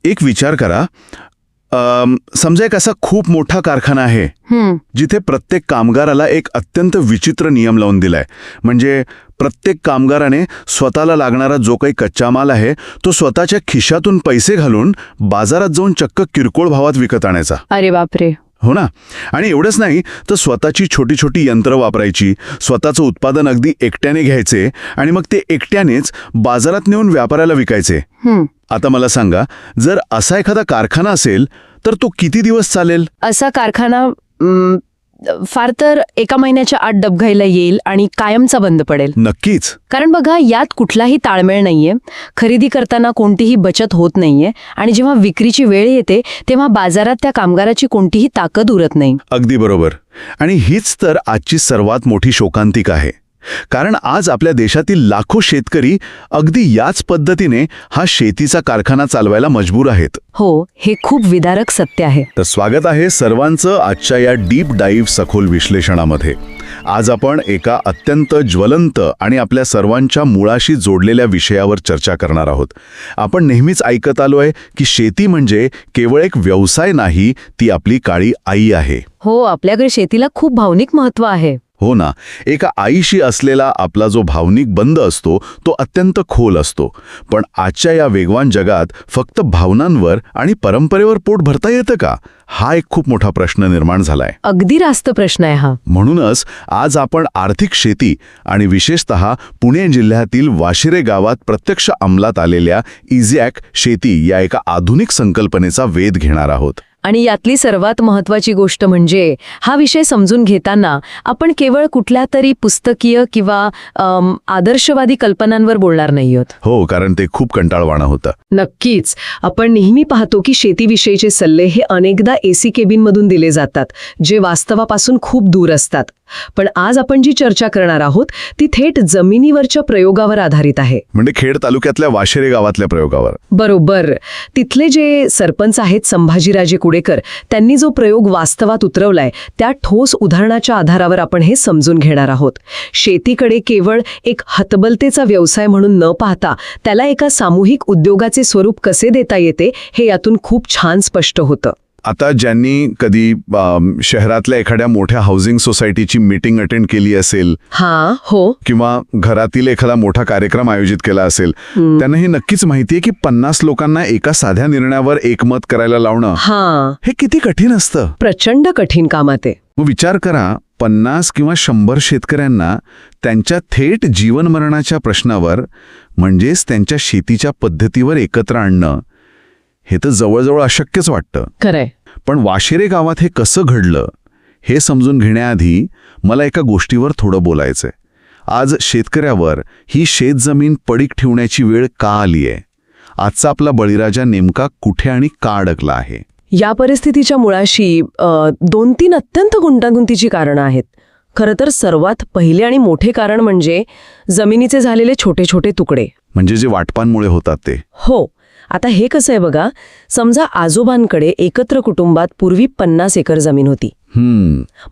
एक विचार करा, समजा एक असा खूप मोठा कारखाना आहे जिथे प्रत्येक कामगाराला एक अत्यंत विचित्र नियम लावून दिलाय. म्हणजे प्रत्येक कामगाराने स्वतःला लागणारा जो काही कच्चा माल आहे तो स्वतःच्या खिशातून पैसे घालून बाजारात जाऊन चक्क किरकोळ भावात विकत आणायचा. अरे बापरे. हो ना. आणि एवढंच नाही तर स्वतःची छोटी छोटी यंत्र वापरायची, स्वतःचं उत्पादन अगदी एकट्याने घ्यायचे आणि मग ते एकट्यानेच बाजारात नेऊन व्यापाऱ्याला विकायचे. आता मला सांगा, जर असा एखादा कारखाना असेल तर तो किती दिवस चालेल? असा कारखाना फार तर 1 महिन्याच्या आत डबघाईला येईल आणि कायमचा बंद पडेल. नक्कीच. कारण बघा, यात कुठलाही ताळमेळ नाहीये, खरेदी करताना कोणतीही बचत होत नाहीये आणि जेव्हा विक्रीची वेळ येते तेव्हा बाजारात त्या कामगाराची कोणतीही ताकद उरत नाही. अगदी बरोबर. आणि हीच तर आजची सर्वात मोठी शोकांतिका आहे. कारण आज आपल्या देशातील लाखो शेतकरी अगदी याच पद्धतीने हा शेतीचा कारखाना चालवायला मजबूर आहेत. हो, हे खूप विदारक सत्य आहे. तर स्वागत आहे सर्वांचं आजच्या या डीप डाईव्ह सखोल विश्लेषणामध्ये. आज आपण एका अत्यंत ज्वलंत आणि आपल्या सर्वांच्या मुळाशी जोडलेल्या विषयावर चर्चा करणार आहोत. आपण नेहमीच ऐकत आलोय की शेती म्हणजे केवळ एक व्यवसाय नाही, ती आपली काळी आई आहे. हो, आपल्याकडे शेतीला खूप भावनिक महत्त्व आहे. हो ना. एका आईशी असलेला आपला जो भावनिक बंध असतो तो अत्यंत खोल असतो. पण आजच्या या वेगवान जगात फक्त भावनांवर आणि परंपरेवर पोट भरता येतं का? हा एक खूप मोठा प्रश्न निर्माण झालाय. अगदी रास्त प्रश्न आहे हा. म्हणूनच आज आपण आर्थिक शेती आणि विशेषतः पुणे जिल्ह्यातील वाशिरे गावात प्रत्यक्ष अंमलात आलेल्या इझॅक शेती या एका आधुनिक संकल्पनेचा वेध घेणार आहोत. आणि यातली सर्वात महत्त्वाची गोष्ट म्हणजे हा विषय समजून घेताना आपण केवळ कुठल्या तरी पुस्तकीय किंवा आदर्शवादी कल्पनांवर बोलणार नाही आहोत. हो, कारण ते खूप कंटाळवाणं होतं. नक्कीच. आपण नेहमी पाहतो की शेतीविषयीचे सल्ले हे अनेकदा एसी केबिनमधून दिले जातात, जे वास्तवापासून खूप दूर असतात. पण आज आपण जी चर्चा करणार आहोत ती थेट जमिनीवरच्या प्रयोगावर आधारित आहे. म्हणजे खेड तालुक्यातल्या वाशिरे गावातल्या प्रयोगावर. बरोबर. तिथले जे सरपंच आहेत संभाजीराजे कुडेकर, त्यांनी जो प्रयोग वास्तवात उतरवलाय त्या ठोस उदाहरणाच्या आधारावर आपण हे समजून घेणार आहोत. शेतीकडे केवळ एक हतबलतेचा व्यवसाय म्हणून न पाहता त्याला एका सामूहिक उद्योगाचे स्वरूप कसे देता येते हे यातून खूप छान स्पष्ट होतं. आता ज्यांनी कधी शहरातल्या एखाद्या मोठ्या हाऊसिंग सोसायटीची मीटिंग अटेंड केली असेल, हो, किंवा घरातील एखादा मोठा कार्यक्रम आयोजित केला असेल, त्यांना हे नक्कीच माहितीये की 50 लोकांना एका साध्या निर्णयावर एकमत करायला लावणं हे किती कठीण असतं. प्रचंड कठीण काम आहे. मग विचार करा, 50 किंवा 100 शेतकऱ्यांना त्यांच्या थेट जीवन मरणाच्या प्रश्नावर, म्हणजेच त्यांच्या शेतीच्या पद्धतीवर एकत्र आणणं हे तर जवळजवळ अशक्यच वाटतं. खरंय. पण वाशिरे गावात हे कसं घडलं हे समजून घेण्याआधी मला एका गोष्टीवर थोडं बोलायचंय. आज शेतकऱ्यावर ही शेतजमीन पडीक ठेवण्याची वेळ का आली आहे? आजचा आपला बळीराजा नेमका कुठे आणि का अडकला आहे? या परिस्थितीच्या मुळाशी 2-3 अत्यंत गुंतागुंतीची कारणं आहेत. खरं तर सर्वात पहिले आणि मोठे कारण म्हणजे जमिनीचे झालेले छोटे छोटे तुकडे, म्हणजे जे वाटपांमुळे होतात ते. हो. आता हे कसं आहे बघा, समजा आजोबांकडे एकत्र कुटुंबात पूर्वी 50 एकर जमीन होती.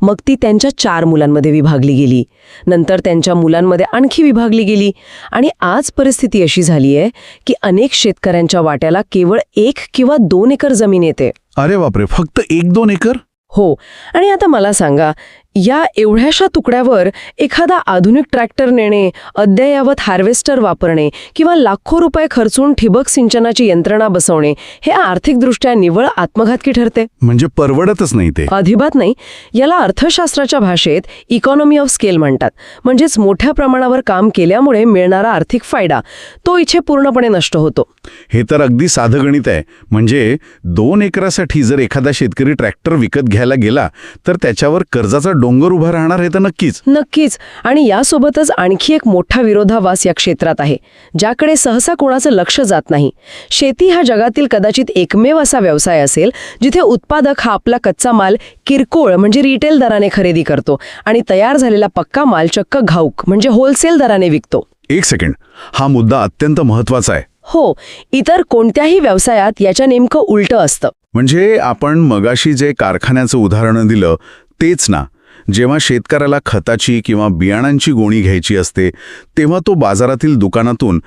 मग ती त्यांच्या 4 मुलांमध्ये विभागली गेली, नंतर त्यांच्या मुलांमध्ये आणखी विभागली गेली आणि आज परिस्थिती अशी झाली आहे की अनेक शेतकऱ्यांच्या वाट्याला केवळ 1 किंवा 2 एकर जमीन येते. अरे बापरे, फक्त 1-2 एकर? हो. आणि आता मला सांगा, या एवढ्याशा तुकड्यावर एखादा आधुनिक ट्रॅक्टर नेणे, अद्ययावत हार्वेस्टर वापरणे किंवा लाखो रुपये खर्चून ठिबक सिंचनाची यंत्रणा बसवणे हे आर्थिकदृष्ट्या निव्वळ आत्मघातकी ठरते. म्हणजे परवडतच नाही ते. अजिबात नाही. याला अर्थशास्त्राच्या भाषेत इकॉनॉमी ऑफ स्केल म्हणतात. म्हणजेच मोठ्या प्रमाणावर काम केल्यामुळे मिळणारा आर्थिक फायदा तो इथे पूर्णपणे नष्ट होतो. हे तर अगदी साधं गणित आहे. म्हणजे 2 एकरासाठी जर एखादा शेतकरी ट्रॅक्टर विकत घ्यायला गेला तर त्याच्यावर कर्जाचा डोंगर उभा राहणार हे तर नक्कीच. आणि यासोबतच आणखी एक मोठा विरोधाभास या क्षेत्रात आहे, ज्याकडे सहसा कोणाचं लक्ष जात नाही. शेती हा जगातील कदाचित एकमेव असा व्यवसाय असेल जिथे उत्पादक हा आपला कच्चा माल किरकोळ म्हणजे रिटेल दराने खरेदी करतो आणि तयार झालेला पक्का माल चक्क घाऊक म्हणजे होलसेल दराने विकतो. एक सेकंड, हा मुद्दा अत्यंत महत्वाचा आहे. हो. इतर कोणत्याही व्यवसायात याच्या नेमकं उलटं असतं. म्हणजे आपण मगाशी जे कारखान्याचं उदाहरण दिलं तेच ना. जेव्हा शेतकऱ्याला खताची किंवा बियाणांची गोणी घ्यायची असते तेव्हा तो बाजारातील दुकानातून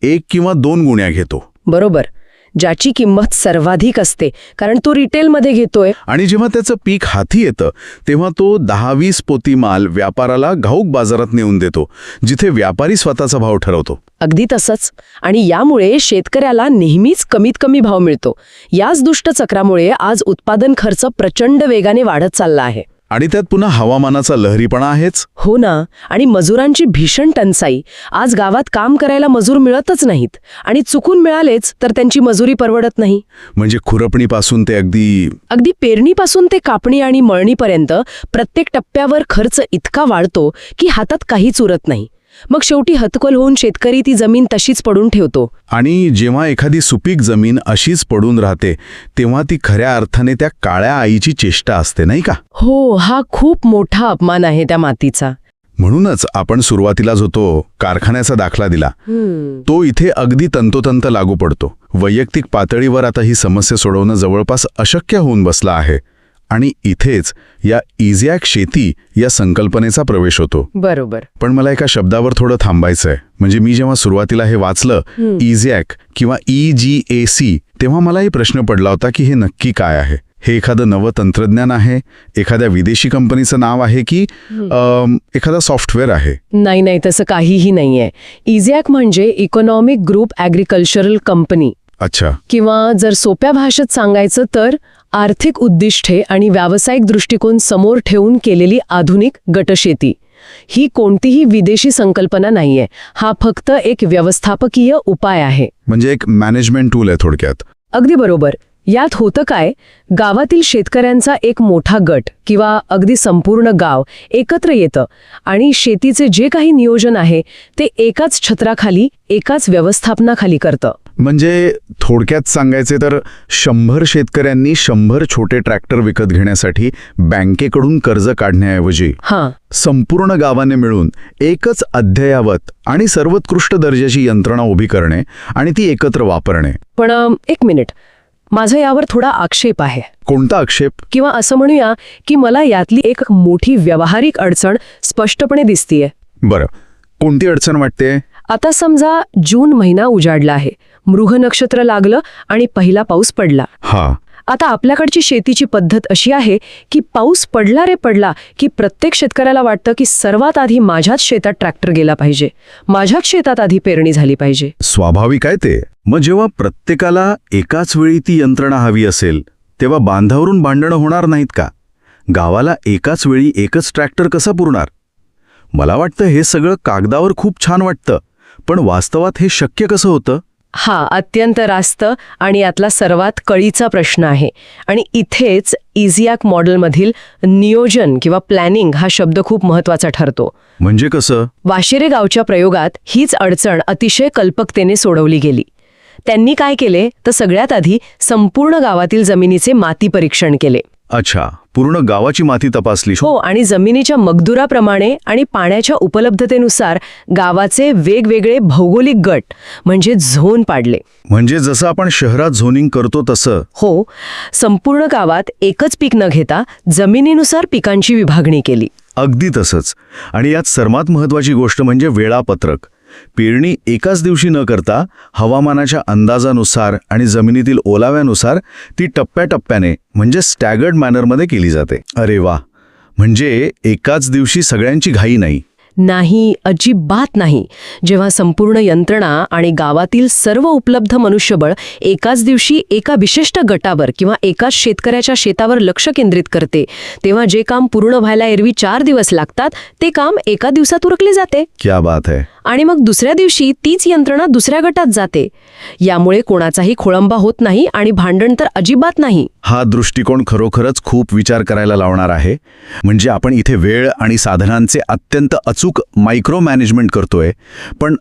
1 किंवा 2 गुण्या घेतो. बरोबर. ज्याची किंमत सर्वाधिक असते कारण तो रिटेलमध्ये घेतोय. आणि जेव्हा त्याचं पीक हाती येतं तेव्हा तो 10-20 पोती माल व्यापाराला घाऊक बाजारात नेऊन देतो, जिथे व्यापारी स्वतःचा भाव ठरवतो. अगदी तसंच. आणि यामुळे शेतकऱ्याला नेहमीच कमीत कमी भाव मिळतो. याच दुष्ट चक्रामुळे आज उत्पादन खर्च प्रचंड वेगाने वाढत चालला आहे. आणि त्यात पुन्हा हवामानाचा लहरीपणा आहेच. हो ना. आणि मजुरांची भीषण टंचाई. आज गावात काम करायला मजूर मिळतच नाहीत आणि चुकून मिळालेच तर त्यांची मजुरी परवडत नाही. म्हणजे खुरपणीपासून ते अगदी पेरणीपासून ते कापणी आणि मळणीपर्यंत प्रत्येक टप्प्यावर खर्च इतका वाढतो की हातात काहीच उरत नाही. मग शेवटी हतकल होऊन शेतकरी ती जमीन तशीच पडून ठेवतो. आणि जेव्हा एखादी सुपीक जमीन अशीच पडून राहते तेव्हा ती खऱ्या अर्थाने त्या काळ्या आईची चेष्टा असते, नाही का? हो, हा खूप मोठा अपमान आहे त्या मातीचा. म्हणूनच आपण सुरुवातीलाच होतो कारखान्याचा दाखला दिला. तो इथे अगदी तंतोतंत लागू पडतो. वैयक्तिक पातळीवर आता ही समस्या सोडवणं जवळपास अशक्य होऊन बसलं आहे. आणि इथेच या इझॅक शेती या संकल्पनेचा प्रवेश होतो. बरोबर. पण मला एका शब्दावर थोडं थांबायचंय. म्हणजे मी जेव्हा सुरुवातीला हे वाचलं इझॅक किंवा EGAC तेव्हा मलाही प्रश्न पडला होता की हे नक्की काय आहे. हे एखादं नवं तंत्रज्ञान आहे, एखाद्या विदेशी कंपनीचं नाव आहे की एखादा सॉफ्टवेअर आहे? नाही, तसं काहीही नाहीये. इझॅक म्हणजे इकॉनॉमिक ग्रुप ॲग्रिकल्चरल कंपनी. अच्छा. किंवा जर सोप्या भाषेत सांगायचं तर आर्थिक उद्दिष्टे आणि व्यावसायिक दृष्टिकोन समोर ठेवून केलेली आधुनिक गटशेती. ही कोणतीही विदेशी संकल्पना नाहीये. हा फक्त एक व्यवस्थापकीय उपाय आहे. म्हणजे एक मॅनेजमेंट टूल आहे थोडक्यात. अगदी बरोबर. यात होतं काय, गावातील शेतकऱ्यांचा एक मोठा गट किंवा अगदी संपूर्ण गाव एकत्र येतं आणि शेतीचे जे काही नियोजन आहे ते एकाच छत्राखाली, एकाच व्यवस्थापनाखाली करतं. म्हणजे थोडक्यात सांगायचे तर 100 शेतकऱ्यांनी 100 छोटे ट्रॅक्टर विकत घेण्यासाठी बँकेकडून कर्ज काढण्याऐवजी संपूर्ण गावाने मिळून एकच अद्ययावत आणि सर्वोत्कृष्ट दर्जाची यंत्रणा उभी करणे आणि ती एकत्र वापरणे. पण एक मिनिट, माझा यावर थोडा आक्षेप आहे. कोणता आक्षेप? किंवा असं म्हणूया की मला यातली एक मोठी व्यावहारिक अडचण स्पष्टपणे दिसतीये. बरं, कोणती अडचण वाटते? आता समजा जून महिना उजाडला आहे, मृग नक्षत्र लागलं आणि पहिला पाऊस पडला. आता आपल्याकडची शेतीची पद्धत अशी आहे की पाऊस पडला रे पडला की प्रत्येक शेतकऱ्याला वाटतं की सर्वात आधी माझ्याच शेतात ट्रॅक्टर गेला पाहिजे, माझ्याच शेतात आधी पेरणी झाली पाहिजे. स्वाभाविक आहे ते. मग जेव्हा प्रत्येकाला एकाच वेळी ती यंत्रणा हवी असेल तेव्हा बांधावरून भांडणं होणार नाहीत का? गावाला एकाच वेळी एकच ट्रॅक्टर कसा पुरणार? मला वाटतं हे सगळं कागदावर खूप छान वाटतं, पण वास्तवात हे शक्य कसं होतं? हा अत्यंत रास्त आणि यातला सर्वात कळीचा प्रश्न आहे. आणि इथेच इझॅक मॉडेलमधील नियोजन किंवा प्लॅनिंग हा शब्द खूप महत्वाचा ठरतो. म्हणजे कसं? वाशेरे गावच्या प्रयोगात हीच अडचण अतिशय कल्पकतेने सोडवली गेली. त्यांनी काय केले तर सगळ्यात आधी संपूर्ण गावातील जमिनीचे माती परीक्षण केले. अच्छा, पूर्ण गावाची माती तपासली? हो, आणि जमिनीच्या मगदुराप्रमाणे आणि पाण्याच्या उपलब्धतेनुसार गावाचे वेगवेगळे भौगोलिक गट म्हणजे झोन पाडले. म्हणजे जसं आपण शहरात झोनिंग करतो तसं? हो, संपूर्ण गावात एकच पीक न घेता जमिनीनुसार पिकांची विभागणी केली. अगदी तसंच. आणि यात सर्वात महत्वाची गोष्ट म्हणजे वेळापत्रक. पेरणी एकाच दिवशी न करता हवामानाच्या अंदाजानुसार आणि जमिनीतील ओलाव्यानुसार ती टप्प्याटप्प्याने म्हणजे स्टॅगर्ड मॅनरमध्ये केली जाते. अरे वा, म्हणजे एकाच दिवशी सगळ्यांची घाई नाही. नाही, अजिबात नाही. जेव्हा संपूर्ण यंत्रणा आणि गावातील सर्व उपलब्ध मनुष्यबळ एकाच दिवशी एका विशिष्ट गटावर किंवा एकाच शेतकऱ्याच्या शेतावर लक्ष केंद्रित करते, तेव्हा जे काम पूर्ण व्हायला एरवी 4 दिवस लागतात ते काम एका दिवसात उरकले जाते. क्या बात है. आणि मग दुसऱ्या दिवशी तीच यंत्रणा दुसऱ्या गटात जाते. यामुळे कोणाचाही खोळंबा होत नाही आणि भांडण तर अजिबात नाही. हा दृष्टिकोन खरोखरच खूप विचार करायला लावणार आहे. म्हणजे आपण इथे वेळ आणि साधनांचे अत्यंत अचूक मायक्रो मॅनेजमेंट करतोय. पण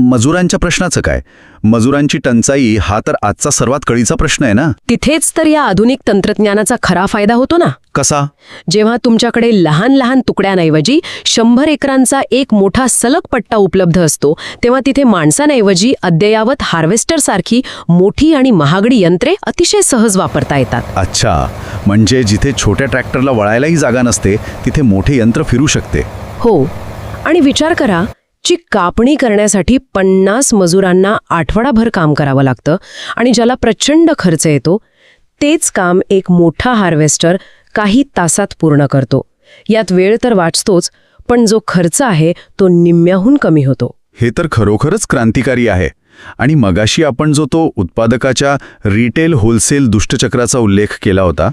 मजुरांच्या प्रश्नाचं काय? मजुरांची टंचाई हा तर आजचा सर्वात कळीचा प्रश्न आहे ना. तिथेच तर या आधुनिक तंत्रज्ञानाचा खरा फायदा होतो ना. कसा? जेव्हा तुमच्याकडे लहान लहान तुकड्यांऐवजी 100 एकरांचा एक मोठा सलग पट्टा उपलब्ध असतो, तेव्हा तिथे माणसांऐवजी अद्ययावत हार्वेस्टर सारखी मोठी आणि महागडी यंत्रे अतिशय सहज वापरता येतात. अच्छा, म्हणजे जिथे छोट्या ट्रॅक्टरला वळायलाही जागा नसते तिथे मोठे यंत्र फिरू शकते. हो, आणि विचार करा ची कापणी करण्यासाठी 50 मजुरांना आठवडाभर काम करावं लागतं आणि ज्याला प्रचंड खर्च येतो, तेच काम एक मोठा हार्वेस्टर काही तासात पूर्ण करतो. यात वेळ तर वाचतोच, पण जो खर्च आहे तो निम्म्याहून कमी होतो. हे तर खरोखरच क्रांतिकारी आहे. आणि मगाशी आपण जो तो उत्पादकाच्या रिटेल होलसेल दुष्टचक्राचा उल्लेख केला होता,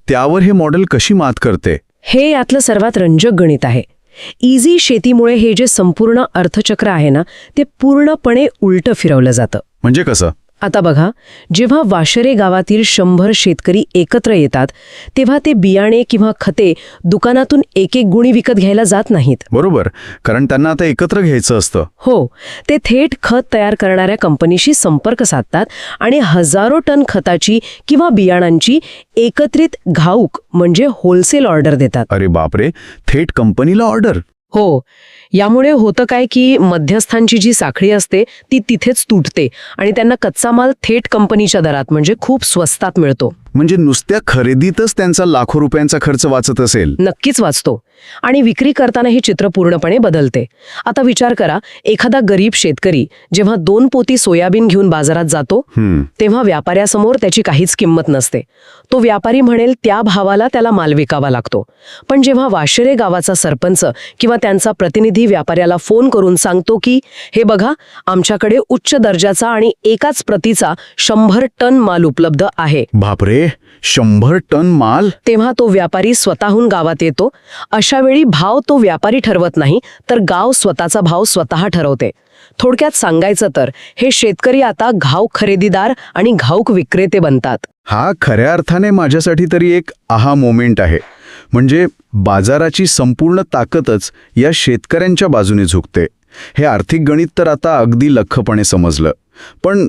त्यावर हे मॉडेल कशी मात करते? हे यातलं सर्वात रंजक गणित आहे. इझी शेतीमुळे हे जे संपूर्ण अर्थचक्र आहे ना, ते पूर्णपणे उलटं फिरवलं जातं. म्हणजे कसं? आता बघा, जेव्हा वाशरे गावातील 100 शेतकरी एकत्र येतात, तेव्हा ते बियाणे किंवा खते दुकानातून एक गुणी विकत घ्यायला जात नाहीत. बरोबर, कारण त्यांना आता एकत्र घ्यायचं असतं. हो, ते थेट खत तयार करणाऱ्या कंपनीशी संपर्क साधतात आणि हजारो टन खताची किंवा बियाणांची एकत्रित घाऊक म्हणजे होलसेल ऑर्डर देतात. अरे बापरे, थेट कंपनीला ऑर्डर? हो, यामुळे होतं काय की मध्यस्थांची जी साखळी असते ती तिथेच तुटते आणि त्यांना कच्चा माल थेट कंपनीच्या दरात म्हणजे खूप स्वस्तात मिळतो. म्हणजे नुसत्या खरेदीतच त्यांचा लाखो रुपयांचा खर्च वाचत असेल. नक्कीच वाचतो. आणि विक्री करताना हे चित्र पूर्णपणे बदलते. आता विचार करा, एखादा गरीब शेतकरी जेव्हा 2 पोती सोयाबीन घेऊन बाजारात जातो, तेव्हा व्यापाऱ्यासमोर त्याची काहीच किंमत नसते. तो व्यापारी म्हणेल त्या भावाला त्याला माल विकावा लागतो. पण जेव्हा वाशरे गावाचा सरपंच किंवा त्यांचा प्रतिनिधी व्यापाऱ्याला फोन करून सांगतो की हे बघा, आमच्याकडे उच्च दर्जाचा आणि एकाच प्रतीचा 100 टन माल उपलब्ध आहे. बापरे, 100 टन माल? तेव्हा तो व्यापारी स्वतःहून गावात येतो. अशा वेळी भाव तो व्यापारी ठरवत नाही, तर गाव स्वतःचा भाव स्वतः ठरवते. थोडक्यात सांगायचं तर हे शेतकरी आता घाऊक खरेदीदार आणि घाऊक विक्रेते बनतात. हा खऱ्या अर्थाने माझ्यासाठी तरी एक आहा मोमेंट आहे. म्हणजे बाजाराची संपूर्ण ताकदच या शेतकऱ्यांच्या बाजूने झुकते. हे आर्थिक गणित तर आता अगदी लख्खपणे समजलं. पण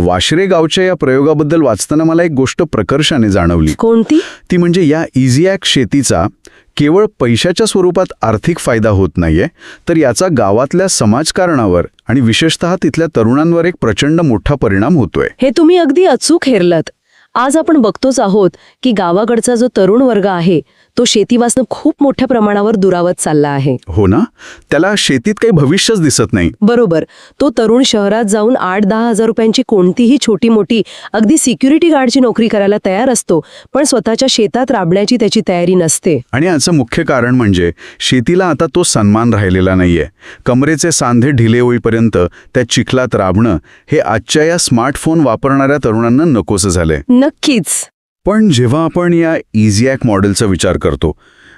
वाशरे गावच्या या प्रयोगाबद्दल वाचताना मला एक गोष्ट प्रकर्षाने जाणवली. कोणती? ती म्हणजे या इझीॲक शेतीचा केवळ पैशाच्या स्वरूपात आर्थिक फायदा होत नाहीये, तर याचा गावातल्या समाजकारणावर आणि विशेषतः तिथल्या तरुणांवर एक प्रचंड मोठा परिणाम होतोय. हे तुम्ही अगदी अचूक हेरलत. आज आपण बघतोच आहोत की गावाकडचा जो तरुण वर्ग आहे तो शेतीपासून खूप मोठ्या प्रमाणावर दुरावत चालला आहे. हो ना, त्याला शेतीत काही भविष्यच दिसत नाही. बरोबर. तो तरुण शहरात जाऊन 8-10 हजार रुपयांची कोणतीही छोटी मोठी अगदी सिक्युरिटी गार्डची नोकरी करायला तयार असतो, पण स्वतःच्या शेतात राबण्याची त्याची तयारी नसते. आणि याचं मुख्य कारण म्हणजे शेतीला आता तो सन्मान राहिलेला नाहीये. कमरेचे सांधे ढिले होईपर्यंत त्या चिखलात राबणं हे आजच्या या स्मार्टफोन वापरणाऱ्या तरुणांना नकोसं झालंय. नक्कीच. पण जेव्हा आपण या इझीॲक मॉडेलचा विचार करतो,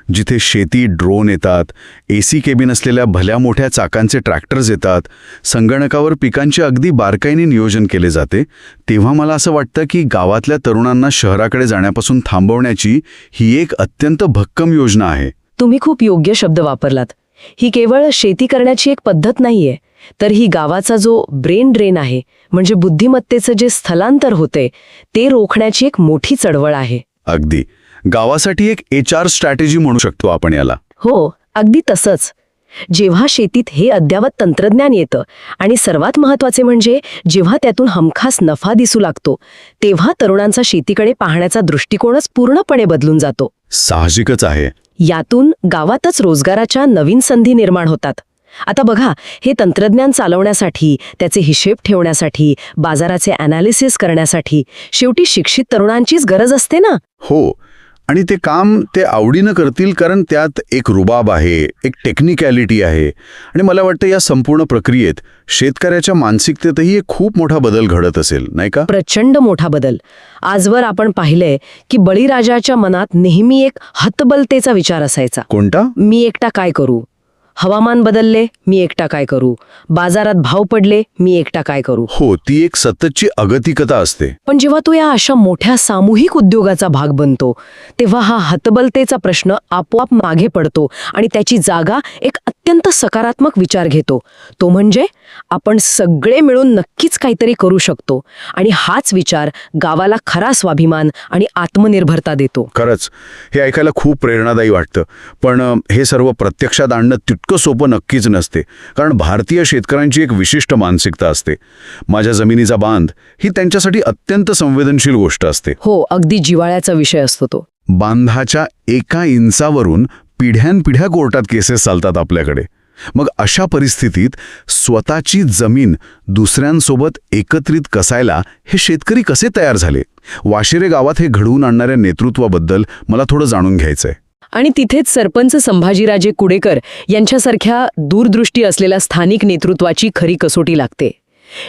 जिथे शेती ड्रोन येतात, AC केबिन असलेल्या भल्या मोठ्या चाकांचे ट्रॅक्टर्स येतात, संगणकावर पिकांचे अगदी बारकाईने नियोजन केले जाते, तेव्हा मला असं वाटतं की गावातल्या तरुणांना शहराकडे जाण्यापासून थांबवण्याची ही एक अत्यंत भक्कम योजना आहे. तुम्ही खूप योग्य शब्द वापरलात. ही केवळ शेती करण्याची एक पद्धत नाहीये, तर ही गावाचा जो ब्रेन ड्रेन आहे, म्हणजे बुद्धिमत्तेचं जे स्थलांतर होते ते रोखण्याची एक मोठी चळवळ आहे. अगदी. गावासाठी एक HR स्ट्रॅटेजी म्हणू शकतो आपण याला. हो, अगदी तसंच. जेव्हा शेतीत हे अद्ययावत तंत्रज्ञान येतं आणि सर्वात महत्त्वाचे म्हणजे जेव्हा त्यातून हमखास नफा दिसू लागतो, तेव्हा तरुणांचा शेतीकडे पाहण्याचा दृष्टिकोनच पूर्णपणे बदलून जातो. साहजिकच आहे. यातून गावातच रोजगाराच्या नवीन संधी निर्माण होतात. आता बघा, हे तंत्रज्ञान चालवण्यासाठी, त्याचे हिशेब ठेवण्यासाठी, बाजाराचे ॲनालिसिस करण्यासाठी शेवटी शिक्षित तरुणांचीच गरज असते ना. हो, आणि ते काम ते आवडीनं करतील, कारण त्यात एक रुबाब आहे, एक टेक्निकॅलिटी आहे. आणि मला वाटतं या संपूर्ण प्रक्रियेत शेतकऱ्याच्या मानसिकतेतही एक खूप मोठा बदल घडत असेल, नाही का? प्रचंड मोठा बदल. आजवर आपण पाहिलंय की बळीराजाच्या मनात नेहमी एक हतबलतेचा विचार असायचा. कोणता? मी एकटा काय करू? हवामान बदलले, मी एकटा काय करू? बाजारात भाव पडले, मी एकटा काय करू? हो, ती एक सततची अगतिकता असते. पण जेव्हा तो या अशा मोठ्या सामूहिक उद्योगाचा भाग बनतो, तेव्हा हा हतबलतेचा प्रश्न आपोआप मागे पडतो आणि त्याची जागा एक अत्यंत सकारात्मक विचार घेतो. तो म्हणजे आपण सगळे मिळून नक्कीच काहीतरी करू शकतो. आणि हाच विचार गावाला खरा स्वाभिमान आणि आत्मनिर्भरता देतो. खरंच, हे ऐकायला खूप प्रेरणादायी वाटतं. पण हे सर्व प्रत्यक्षात आणणं तितकं सोपं नक्कीच नसते, कारण भारतीय शेतकऱ्यांची एक विशिष्ट मानसिकता असते. माझ्या जमिनीचा बांध ही त्यांच्यासाठी अत्यंत संवेदनशील गोष्ट असते. हो, अगदी जिव्हाळ्याचा विषय असतो तो. बांधाच्या 1 इंचावरून पिढ्यानपिढ्या कोर्टात केसेस चालतात आपल्याकडे. मग अशा परिस्थितीत स्वतःची जमीन दुसऱ्यांसोबत एकत्रित कसायला हे शेतकरी कसे तयार झाले? वाशिरे गावात हे घडवून आणणाऱ्या नेतृत्वाबद्दल मला थोडं जाणून घ्यायचंय. आणि तिथेच सरपंच संभाजीराजे कुडेकर यांच्यासारख्या दूरदृष्टी असलेल्या स्थानिक नेतृत्वाची खरी कसोटी लागते.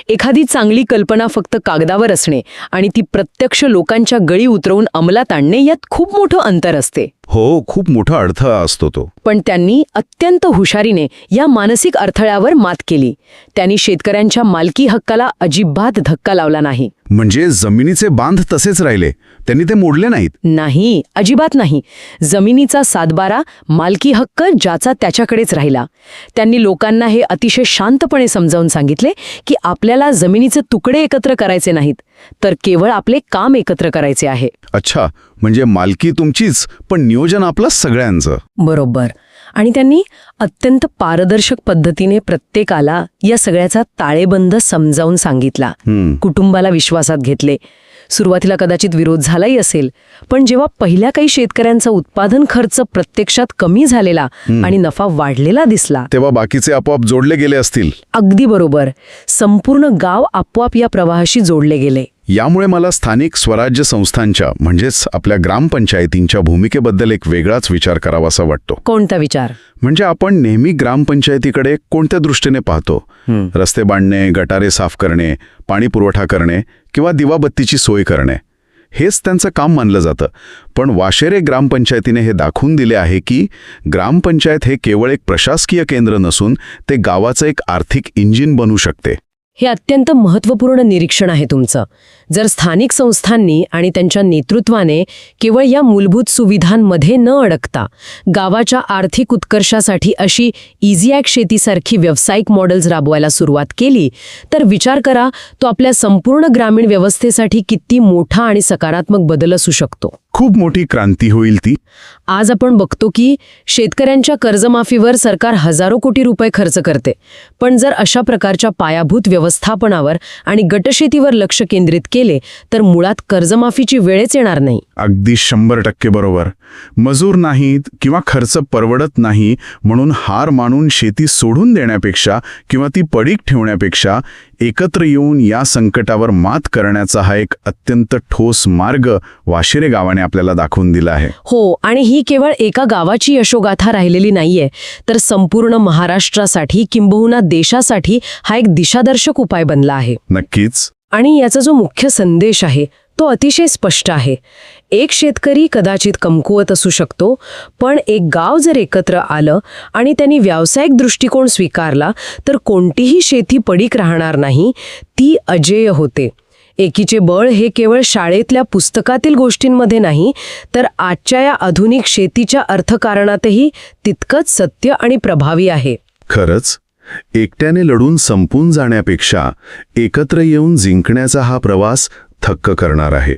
एखादी चांगली कल्पना फक्त कागदावर असणे आणि ती प्रत्यक्ष लोकांच्या गळी उतरवून अंमलात आणणे यात खूप मोठं अंतर असते. हो, खूप मोठा अडथळा असतो तो. पण त्यांनी अत्यंत हुशारीने या मानसिक अडथळ्यावर मात केली. त्यांनी शेतकऱ्यांच्या मालकी हक्काला अजिबात धक्का लावला नाही. म्हणजे जमिनीचे बांध तसेच राहिले, त्यांनी ते मोडले नाहीत? नाही, अजिबात नाही. जमिनीचा सातबारा, मालकी हक्क ज्याचा त्याच्याकडेच राहिला. त्यांनी लोकांना हे अतिशय शांतपणे समजावून सांगितले की आपल्याला जमिनीचे तुकडे एकत्र करायचे नाहीत, तर केवळ आपले काम एकत्र करायचे आहे. अच्छा, म्हणजे मालकी तुमचीच, पण नियोजन आपलं सगळ्यांचं. बरोबर. आणि त्यांनी अत्यंत पारदर्शक पद्धतीने प्रत्येकाला या सगळ्याचा ताळेबंद समजावून सांगितला. कुटुंबाला विश्वासात घेतले. सुरुवातीला कदाचित विरोध झालाही असेल, पण जेव्हा पहिल्या काही शेतकऱ्यांचा उत्पादन खर्च प्रत्यक्षात कमी झालेला आणि नफा वाढलेला दिसला, तेव्हा बाकीचे आपोआप जोडले गेले असतील. अगदी बरोबर. संपूर्ण गाव आपोआप या प्रवाहाशी जोडले गेले. यामुळे मला स्थानिक स्वराज्य संस्थांच्या म्हणजेच आपल्या ग्रामपंचायतींच्या भूमिकेबद्दल एक वेगळाच विचार करावासा वाटतो. कोणता विचार? म्हणजे आपण नेहमी ग्रामपंचायतीकडे कोणत्या दृष्टीने पाहतो? रस्ते बांधणे, गटारे साफ करणे, पाणी पुरवठा करणे किंवा दिवाबत्तीची सोय करणे, हेच त्यांचं काम मानलं जातं. पण वाशेरे ग्रामपंचायतीने हे दाखवून दिले आहे की ग्रामपंचायत हे केवळ एक प्रशासकीय केंद्र नसून ते गावाचं एक आर्थिक इंजिन बनू शकते. हे अत्यंत महत्त्वपूर्ण निरीक्षण आहे तुमचं. जर स्थानिक संस्थांनी आणि त्यांच्या नेतृत्वाने केवळ या मूलभूत सुविधांमध्ये न अडकता गावाच्या आर्थिक उत्कर्षासाठी अशी इझीॲक शेतीसारखी व्यावसायिक मॉडेल्स राबवायला सुरुवात केली, तर विचार करा, तो आपल्या संपूर्ण ग्रामीण व्यवस्थेसाठी किती मोठा आणि सकारात्मक बदल असू शकतो. खूप मोठी क्रांती होईल ती. आज आपण बघतो की शेतकऱ्यांच्या कर्जमाफीवर सरकार हजारो कोटी रुपये खर्च करते, पण जर अशा प्रकारच्या पायाभूत व्यवस्थापनावर आणि गटशेतीवर लक्ष केंद्रित केले तर मुळात कर्जमाफीची वेळच येणार नाही. अगदी 100% बरोबर. मजूर नाहीत किंवा खर्च परवडत नाही म्हणून हार मानून शेती सोडून देण्यापेक्षा किंवा ती पडीक ठेवण्यापेक्षा एकत्र येऊन या संकटावर मात करण्याचा हा एक अत्यंत ठोस मार्ग वाशिरे गावाने आपल्याला दाखवून दिला आहे. हो, आणि ही केवळ एका गावाची यशोगाथा राहिलेली नाहीये, तर संपूर्ण महाराष्ट्रासाठी किंबहुना देशासाठी हा एक दिशादर्शक उपाय बनला आहे. नक्कीच. आणि याचा जो मुख्य संदेश आहे तो अतिशय स्पष्ट आहे. एक शेतकरी कदाचित कमकुवत असू शकतो, पण एक गाव जर एकत्र आलं आणि त्यांनी व्यावसायिक दृष्टिकोन स्वीकारला तर कोणतीही शेती पडीक राहणार नाही, ती अजेय होते. एकीचे बळ हे केवळ शाळेतल्या पुस्तकातील गोष्टींमध्ये नाही, तर आजच्या या आधुनिक शेतीच्या अर्थकारणातही तितकंच सत्य आणि प्रभावी आहे. खरंच, एकट्याने लढून संपून जाण्यापेक्षा एकत्र येऊन जिंकण्याचा हा प्रवास थक्क करणार आहे.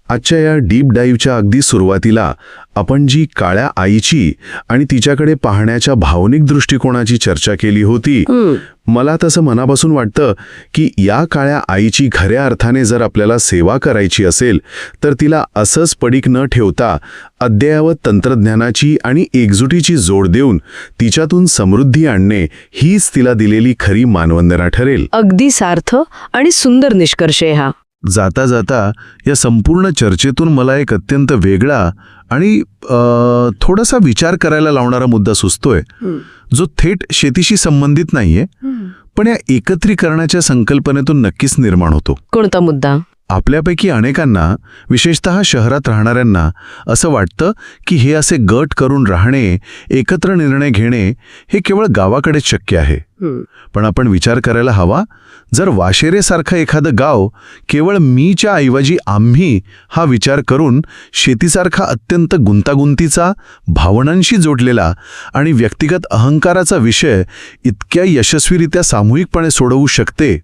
आजच्या या डीप डाईव्हच्या अगदी सुरुवातीला आपण जी काळ्या आईची आणि तिच्याकडे पाहण्याच्या भावनिक दृष्टिकोनाची चर्चा केली होती, मला तसं मनापासून वाटतं की या काळ्या आईची खऱ्या अर्थाने जर आपल्याला सेवा करायची असेल तर तिला असंच पडीक न ठेवता अद्ययावत तंत्रज्ञानाची आणि एकजुटीची जोड देऊन तिच्यातून समृद्धी आणणे हीच तिला दिलेली खरी मानवंदना ठरेल. अगदी सार्थ आणि सुंदर निष्कर्ष आहे हा. जाता जाता या संपूर्ण चर्चेतून मला एक अत्यंत वेगळा आणि थोडासा विचार करायला लावणारा मुद्दा सुचतोय, जो थेट शेतीशी संबंधित नाहीये, पण या एकत्रीकरणाच्या संकल्पनेतून नक्कीच निर्माण होतो. कोणता मुद्दा? आपल्यापैकी अनेकांना, विशेषतः शहरात राहणाऱ्यांना असं वाटतं की हे असे गट करून राहणे, एकत्र निर्णय घेणे हे केवळ गावाकडेच शक्य आहे. पण आपण विचार करायला हवा, जर वाशेरेसारखं एखादं गाव केवळ मीच्या ऐवजी आम्ही हा विचार करून शेतीसारखा अत्यंत गुंतागुंतीचा, भावनांशी जोडलेला आणि व्यक्तिगत अहंकाराचा विषय इतक्या यशस्वीरित्या सामूहिकपणे सोडवू शकते,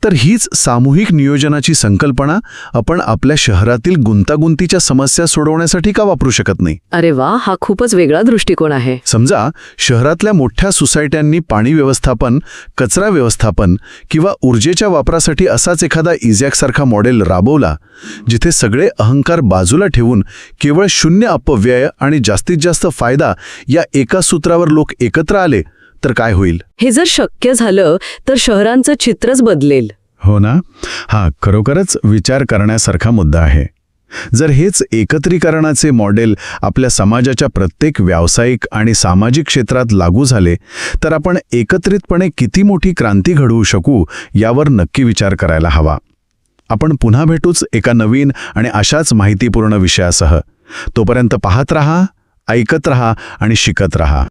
तर हीच सामूहिक नियोजनाची संकल्पना आपण आपल्या शहरातील गुंतागुंतीच्या समस्या सोडवण्यासाठी का वापरू शकत नाही? अरे वा, हा खूपच वेगळा दृष्टिकोन आहे. समजा शहरातल्या मोठ्या सोसायट्यांनी पाणी व्यवस्थापन, कचरा व्यवस्थापन किंवा ऊर्जेच्या वापरासाठी असाच एखादा इझॅकसारखा मॉडेल राबवला, जिथे सगळे अहंकार बाजूला ठेवून केवळ 0 अपव्यय आणि जास्तीत जास्त फायदा या एका सूत्रावर लोक एकत्र आले, तर काय होईल? हे जर शक्य झालं तर शहरांचं चित्रच बदलेल. हो ना? हा खरोखरच विचार करण्यासारखा मुद्दा आहे. जर हेच एकत्रीकरणाचे मॉडेल आपल्या समाजाच्या प्रत्येक व्यावसायिक आणि सामाजिक क्षेत्रात लागू झाले तर आपण एकत्रितपणे किती मोठी क्रांती घडवू शकू यावर नक्की विचार करायला हवा. आपण पुन्हा भेटूच एका नवीन आणि अशाच माहितीपूर्ण विषयासह. तोपर्यंत पाहत रहा, ऐकत रहा आणि शिकत रहा.